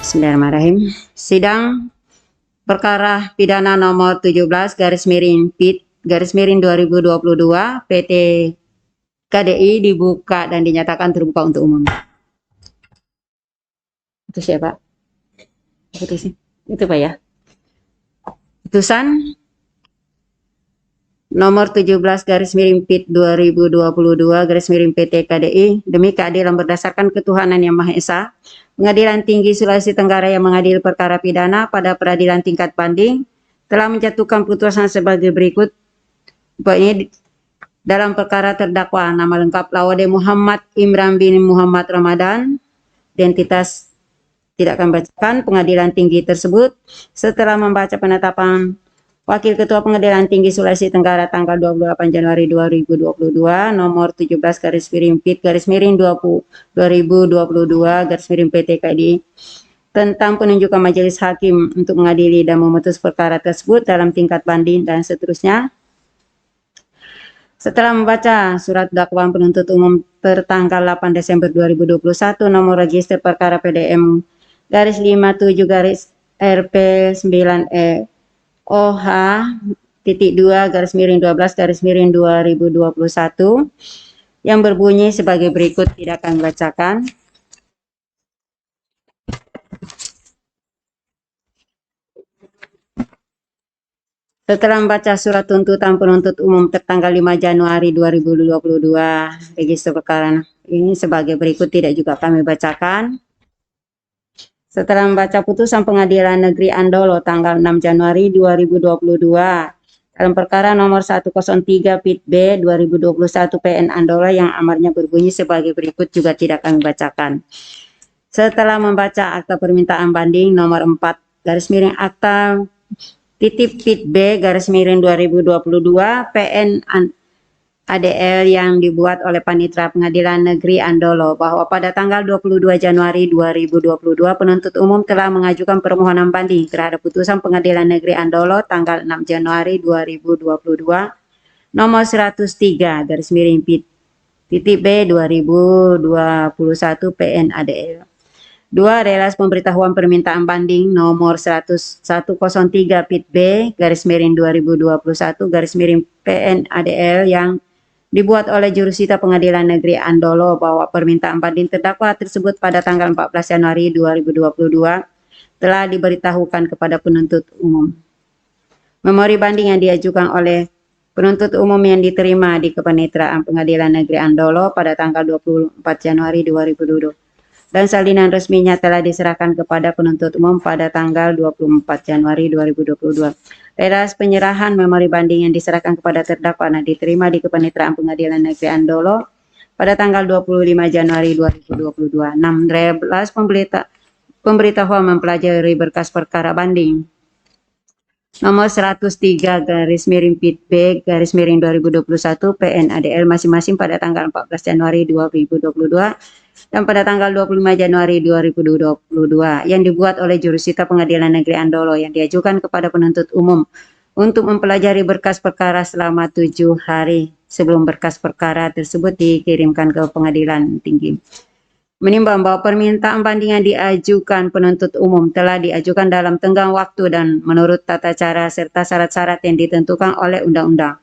Bismillahirrahmanirrahim. Sidang perkara pidana nomor 17 garis miring PIT garis miring 2022 PT KDI dibuka dan dinyatakan terbuka untuk umum. Itu siapa? Putusin. Itu Pak ya. Putusan nomor 17 garis miring PIT 2022 garis miring PT KDI demi keadilan berdasarkan ketuhanan yang Maha Esa, Pengadilan Tinggi Sulawesi Tenggara yang mengadili perkara pidana pada peradilan tingkat banding telah menjatuhkan putusan sebagai berikut. Ini dalam perkara terdakwa nama lengkap Lawade Muhammad Imran bin Muhammad Ramadan, identitas tidak akan bacakan. Pengadilan tinggi tersebut setelah membaca penetapan Wakil Ketua Pengadilan Tinggi Sulawesi Tenggara tanggal 28 Januari 2022 nomor 17 garis miring PIT garis miring 2022 garis miring PT KDI tentang penunjukan majelis hakim untuk mengadili dan memutus perkara tersebut dalam tingkat banding dan seterusnya. Setelah membaca surat dakwaan penuntut umum tertanggal 8 Desember 2021 nomor register perkara PDM garis 57 garis RP 9E OH titik 2 garis miring 12 garis miring 2021 yang berbunyi sebagai berikut, tidak akan bacakan. Setelah membaca surat tuntutan penuntut umum tertanggal 5 Januari 2022 register perkara ini sebagai berikut, tidak juga kami bacakan. Setelah membaca putusan Pengadilan Negeri Andolo tanggal 6 Januari 2022 dalam perkara nomor 103 PIT B 2021 PN Andolo yang amarnya berbunyi sebagai berikut, juga tidak kami bacakan. Setelah membaca akta permintaan banding nomor 4 garis miring akta titip PIT B garis miring 2022 PN ADL yang dibuat oleh Panitera Pengadilan Negeri Andolo bahwa pada tanggal 22 Januari 2022 penuntut umum telah mengajukan permohonan banding terhadap putusan Pengadilan Negeri Andolo tanggal 6 Januari 2022 nomor 103 garis miring PIT titik B 2021 PN ADL. 2. Relas pemberitahuan permintaan banding nomor 103 PIT B garis miring 2021 garis miring PN ADL yang dibuat oleh jurusita Pengadilan Negeri Andolo bahwa permintaan banding terdakwa tersebut pada tanggal 14 Januari 2022 telah diberitahukan kepada penuntut umum. Memori banding yang diajukan oleh penuntut umum yang diterima di Kepaniteraan Pengadilan Negeri Andolo pada tanggal 24 Januari 2022 dan salinan resminya telah diserahkan kepada penuntut umum pada tanggal 24 Januari 2022. Relas penyerahan memori banding yang diserahkan kepada terdakwa dan diterima di Kepaniteraan Pengadilan Negeri Andolo pada tanggal 25 Januari 2022. 6. Relas pemberitahuan mempelajari berkas perkara banding nomor 103 garis miring PIT B garis miring 2021 PN ADL masing-masing pada tanggal 14 Januari 2022 dan pada tanggal 25 Januari 2022 yang dibuat oleh jurusita Pengadilan Negeri Andolo yang diajukan kepada penuntut umum untuk mempelajari berkas perkara selama 7 hari sebelum berkas perkara tersebut dikirimkan ke Pengadilan Tinggi. Menimbang bahwa permintaan banding yang diajukan penuntut umum telah diajukan dalam tenggang waktu dan menurut tata cara serta syarat-syarat yang ditentukan oleh undang-undang.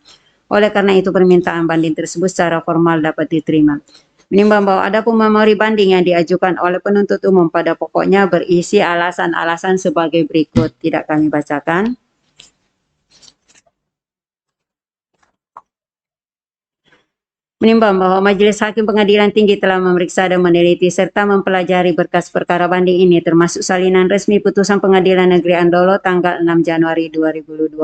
Oleh karena itu permintaan banding tersebut secara formal dapat diterima. Menimbang bahwa ada pun memori banding yang diajukan oleh penuntut umum pada pokoknya berisi alasan-alasan sebagai berikut, tidak kami bacakan. Menimbang bahwa Majelis Hakim Pengadilan Tinggi telah memeriksa dan meneliti serta mempelajari berkas perkara banding ini termasuk salinan resmi putusan Pengadilan Negeri Andolo tanggal 6 Januari 2022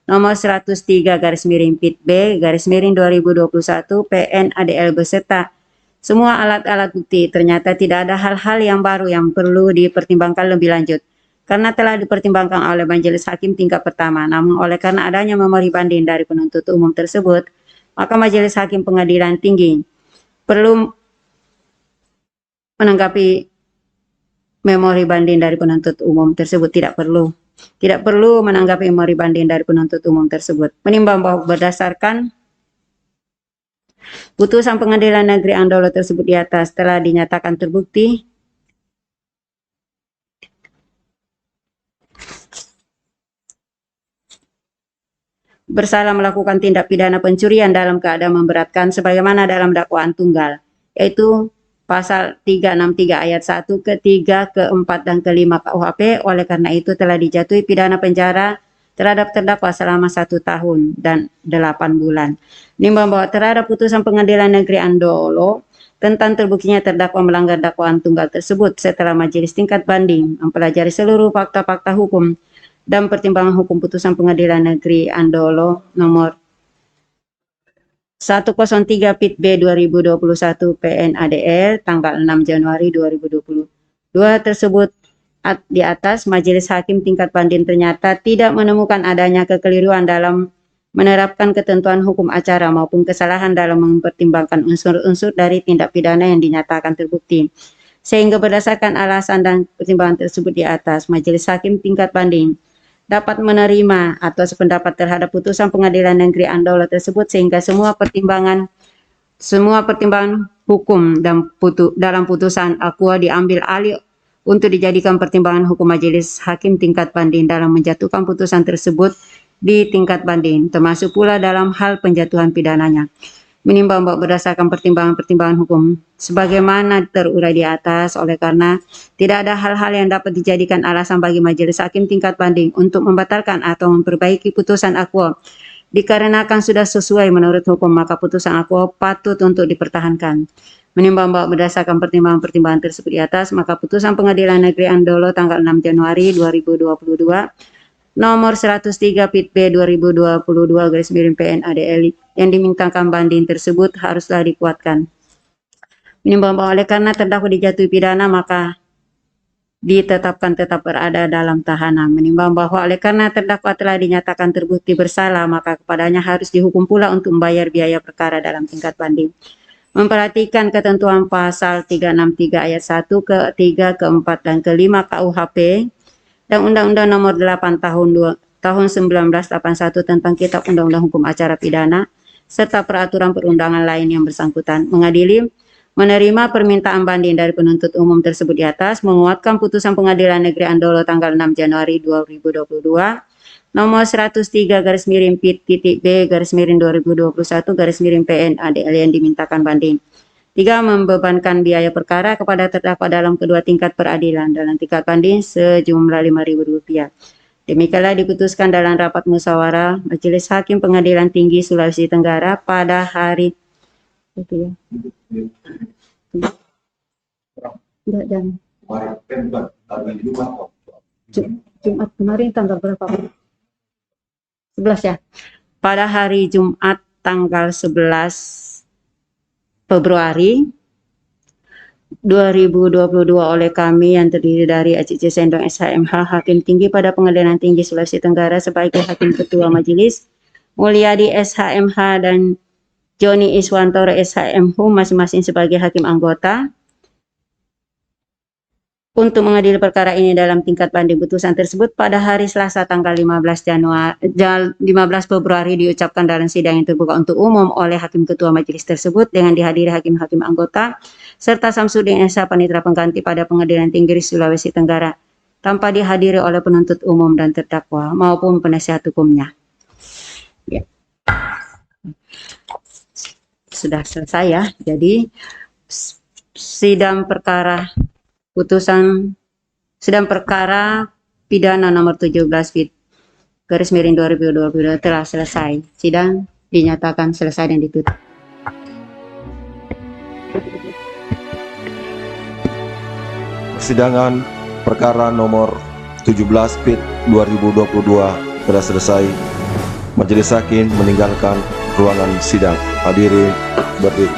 nomor 103 garis miring PIT B garis miring 2021 PN ADL beserta semua alat-alat bukti. Ternyata tidak ada hal-hal yang baru yang perlu dipertimbangkan lebih lanjut karena telah dipertimbangkan oleh Majelis Hakim tingkat pertama. Namun oleh karena adanya memori banding dari penuntut umum tersebut, maka Majelis Hakim Pengadilan Tinggi perlu menanggapi memori banding dari penuntut umum tersebut. Tidak perlu menanggapi memori banding dari penuntut umum tersebut. Menimbang bahwa berdasarkan putusan Pengadilan Negeri Andolo tersebut di atas telah dinyatakan terbukti bersalah melakukan tindak pidana pencurian dalam keadaan memberatkan sebagaimana dalam dakwaan tunggal, yaitu pasal 363 ayat 1, ke-3, ke-4, dan ke-5 KUHP. Oleh karena itu telah dijatuhi pidana penjara terhadap terdakwa selama 1 tahun dan 8 bulan. Menimbang bahwa terhadap putusan Pengadilan Negeri Andolo tentang terbuktinya terdakwa melanggar dakwaan tunggal tersebut setelah majelis tingkat banding mempelajari seluruh fakta-fakta hukum dan pertimbangan hukum putusan Pengadilan Negeri Andolo nomor 103 Pit B 2021 PN/ADL tanggal 6 Januari 2022 tersebut di atas, majelis hakim tingkat banding ternyata tidak menemukan adanya kekeliruan dalam menerapkan ketentuan hukum acara maupun kesalahan dalam mempertimbangkan unsur-unsur dari tindak pidana yang dinyatakan terbukti. Sehingga berdasarkan alasan dan pertimbangan tersebut di atas, majelis hakim tingkat banding dapat menerima atau sependapat terhadap putusan Pengadilan Negeri Andolo tersebut sehingga semua pertimbangan hukum dan dalam putusan Aqua diambil alih untuk dijadikan pertimbangan hukum majelis hakim tingkat banding dalam menjatuhkan putusan tersebut di tingkat banding, termasuk pula dalam hal penjatuhan pidananya. Menimbang bahwa berdasarkan pertimbangan hukum sebagaimana terurai di atas, oleh karena tidak ada hal-hal yang dapat dijadikan alasan bagi majelis hakim tingkat banding untuk membatalkan atau memperbaiki putusan Aqua dikarenakan sudah sesuai menurut hukum, maka putusan Aqua patut untuk dipertahankan. Menimbang bahwa berdasarkan pertimbangan-pertimbangan tersebut di atas, maka putusan Pengadilan Negeri Andolo tanggal 6 Januari 2022 nomor 103 Pit B 2022 PN/ADL yang dimintakan banding tersebut haruslah dikuatkan. Menimbang bahwa oleh karena terdakwa dijatuhi pidana maka ditetapkan tetap berada dalam tahanan. Menimbang bahwa oleh karena terdakwa telah dinyatakan terbukti bersalah maka kepadanya harus dihukum pula untuk membayar biaya perkara dalam tingkat banding. Memperhatikan ketentuan pasal 363 ayat 1, ke-3, ke-4, dan ke-5 KUHP dan Undang-Undang Nomor 8 tahun 1981 tentang Kitab Undang-Undang Hukum Acara Pidana serta peraturan perundangan lain yang bersangkutan. Mengadili menerima permintaan banding dari penuntut umum tersebut di atas, menguatkan putusan Pengadilan Negeri Andolo tanggal 6 Januari 2022 nomor 103/Pit.B/2021 PN/ADL yang dimintakan banding. 3. Membebankan biaya perkara kepada terdakwa dalam kedua tingkat peradilan dalam tingkat banding sejumlah Rp5.000. Demikianlah diputuskan dalam rapat musyawarah Majelis Hakim Pengadilan Tinggi Sulawesi Tenggara pada hari Jumat kemarin tanggal berapa? 11 ya. Pada hari Jumat tanggal 11 Februari 2022 oleh kami yang terdiri dari ACC Sendong SHMH Hakim Tinggi pada Pengadilan Tinggi Sulawesi Tenggara sebagai Hakim Ketua Majelis, Mulyadi SHMH dan Joni Iswantoro SHMH masing-masing sebagai Hakim Anggota untuk mengadili perkara ini dalam tingkat banding. Putusan tersebut pada hari Selasa tanggal 15 Februari diucapkan dalam sidang yang terbuka untuk umum oleh Hakim Ketua Majelis tersebut dengan dihadiri hakim-hakim anggota serta Samsudin SH Panitera Pengganti pada Pengadilan Tinggi Sulawesi Tenggara tanpa dihadiri oleh penuntut umum dan terdakwa maupun penasihat hukumnya. Ya. Sudah selesai ya. Jadi sidang perkara pidana nomor 17/2022 telah selesai. Sidang dinyatakan selesai dan ditutup. Persidangan perkara nomor 17/2022 telah selesai. Majelis Hakim meninggalkan ruangan sidang. Hadirin berdiri.